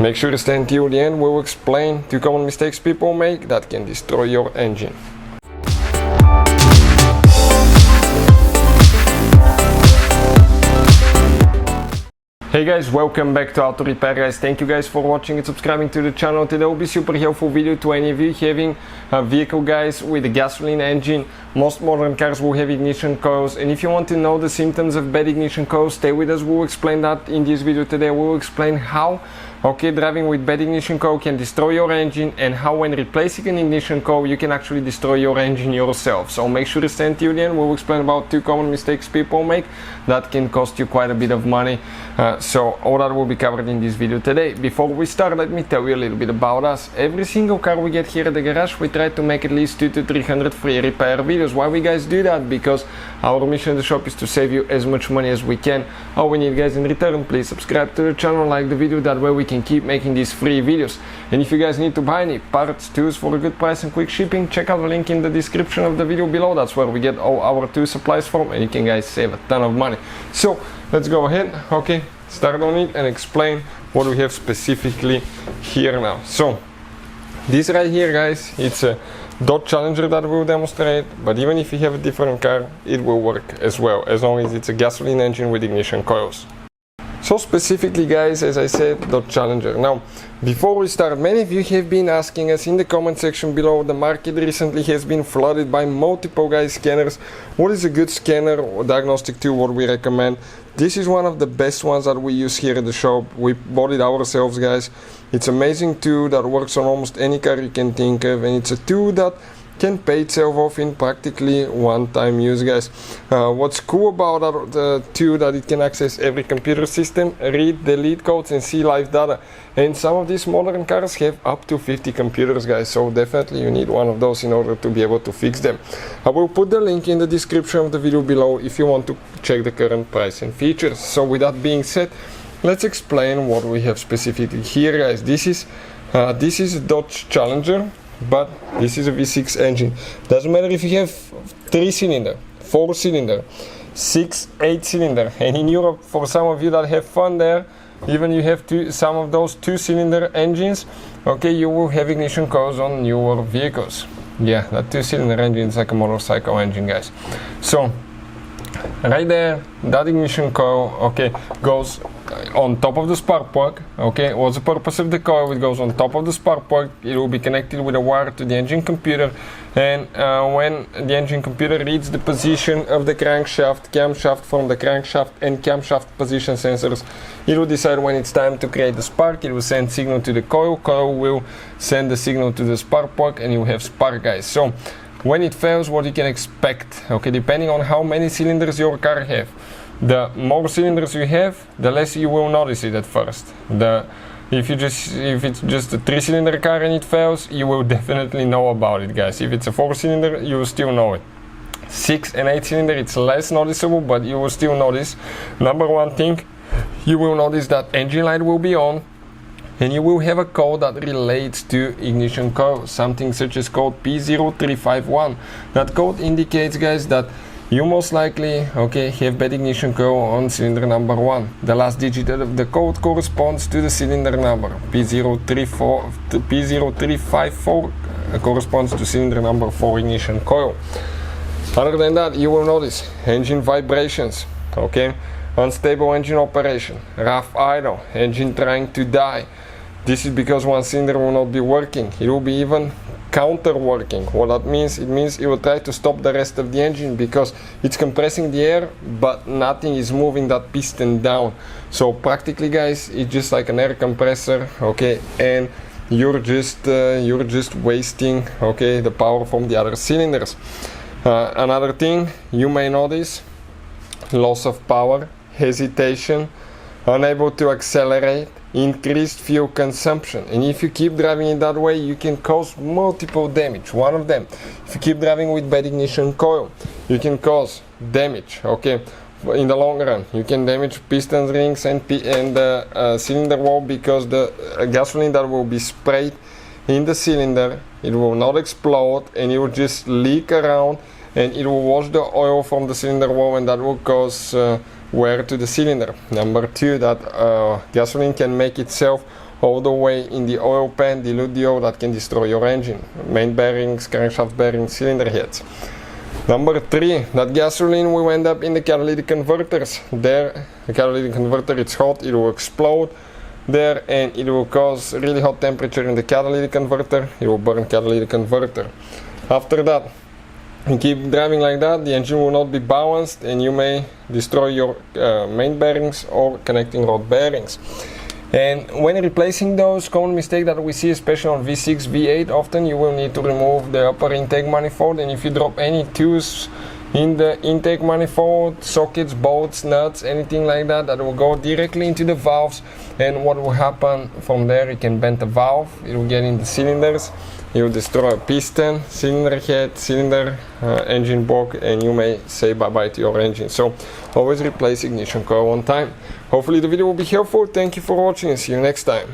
Make sure to stay until the end. We'll explain 2 common mistakes people make that can destroy your engine. Hey guys, welcome back to Auto Repair guys. Thank you guys for watching and subscribing to the channel. Today will be super helpful video to any of you having a vehicle guys with a gasoline engine. Most modern cars will have ignition coils, and if you want to know the symptoms of bad ignition coils, stay with us. We'll explain that in this video today. We'll explain how driving with bad ignition coil can destroy your engine, and how when replacing an ignition coil you can actually destroy your engine yourself. So make sure to stay until the end. We'll explain about 2 common mistakes people make that can cost you quite a bit of money. So all that will be covered in this video today. Before we start, let me tell you a little bit about us. Every single car we get here at the garage, we try to make at least 200 to 300 free repair videos. Why we guys do that? Because our mission in the shop is to save you as much money as we can. All we need guys in return, please subscribe to the channel, like the video, that way we can keep making these free videos. And if you guys need to buy any parts, tools for a good price and quick shipping, check out the link in the description of the video below. That's where we get all our tool supplies from, and you can guys save a ton of money. So let's go ahead, start on it and explain what we have specifically here now. So this right here guys, it's a Dodge Challenger that we'll demonstrate, but even if you have a different car, it will work as well, as long as it's a gasoline engine with ignition coils. So specifically guys, as I said, Dodge Challenger. Now, before we start, many of you have been asking us in the comment section below. The market recently has been flooded by multiple guys scanners. What is a good scanner or diagnostic tool, what we recommend? This is one of the best ones that we use here at the shop. We bought it ourselves guys. It's an amazing tool that works on almost any car you can think of, and it's a tool that can pay itself off in practically one-time use guys. What's cool about the tool that it can access every computer system, read the lead codes and see live data, and some of these modern cars have up to 50 computers guys, so definitely you need one of those in order to be able to fix them. I will put the link in the description of the video below if you want to check the current price and features. So with that being said, let's explain what we have specifically here guys. This is a Dodge Challenger, but this is a V6 engine. Doesn't matter if you have 3-cylinder, 4-cylinder, 6, 8-cylinder, and in Europe, for some of you that have fun there, even you have some of those 2-cylinder engines, you will have ignition coils on newer vehicles. Yeah, that 2-cylinder engine is like a motorcycle engine guys. So right there, that ignition coil goes on top of the spark plug. What's the purpose of the coil? It goes on top of the spark plug. It will be connected with a wire to the engine computer, and when the engine computer reads the position of the crankshaft, camshaft, from the crankshaft and camshaft position sensors, it will decide when it's time to create the spark. It will send signal to the coil. Coil will send the signal to the spark plug, and you have spark guys. So when it fails, what you can expect, depending on how many cylinders your car have. The more cylinders you have, the less you will notice it at first. If it's just a 3-cylinder car and it fails, you will definitely know about it guys. If it's a 4-cylinder, you will still know it. 6 and 8-cylinder, it's less noticeable, but you will still notice. Number one thing, you will notice that engine light will be on, and you will have a code that relates to ignition coil, something such as code P0351. That code indicates guys that you most likely have bad ignition coil on cylinder number 1. The last digit of the code corresponds to the cylinder number. P0354 corresponds to cylinder number 4 ignition coil. Other than that, you will notice engine vibrations, unstable engine operation, rough idle, engine trying to die. This is because one cylinder will not be working. It will be even counter working. What that means, it means it will try to stop the rest of the engine because it's compressing the air, but nothing is moving that piston down. So practically guys, it's just like an air compressor, and you're just wasting the power from the other cylinders. Another thing you may notice, loss of power, hesitation, unable to accelerate, increased fuel consumption. And if you keep driving it that way, you can cause multiple damage. One of them, if you keep driving with bad ignition coil, you can cause damage. In the long run, you can damage piston rings and the cylinder wall, because the gasoline that will be sprayed in the cylinder, it will not explode, and it will just leak around, and it will wash the oil from the cylinder wall, and that will cause wear to the cylinder. Number two, that gasoline can make itself all the way in the oil pan, dilute the oil that can destroy your engine. Main bearings, crankshaft bearings, cylinder heads. Number 3, that gasoline will end up in the catalytic converters. There, the catalytic converter, it's hot, it will explode there, and it will cause really hot temperature in the catalytic converter. It will burn catalytic converter. After that, you keep driving like that, the engine will not be balanced, and you may destroy your main bearings or connecting rod bearings. And when replacing those, common mistake that we see, especially on V6, V8, often you will need to remove the upper intake manifold, and if you drop any tools in the intake manifold, sockets, bolts, nuts, anything like that, that will go directly into the valves, and what will happen from there, it can bend the valve, it will get in the cylinders, it will destroy a piston, cylinder head, cylinder, engine block, and you may say bye-bye to your engine. So always replace ignition coil on time. Hopefully the video will be helpful. Thank you for watching and see you next time.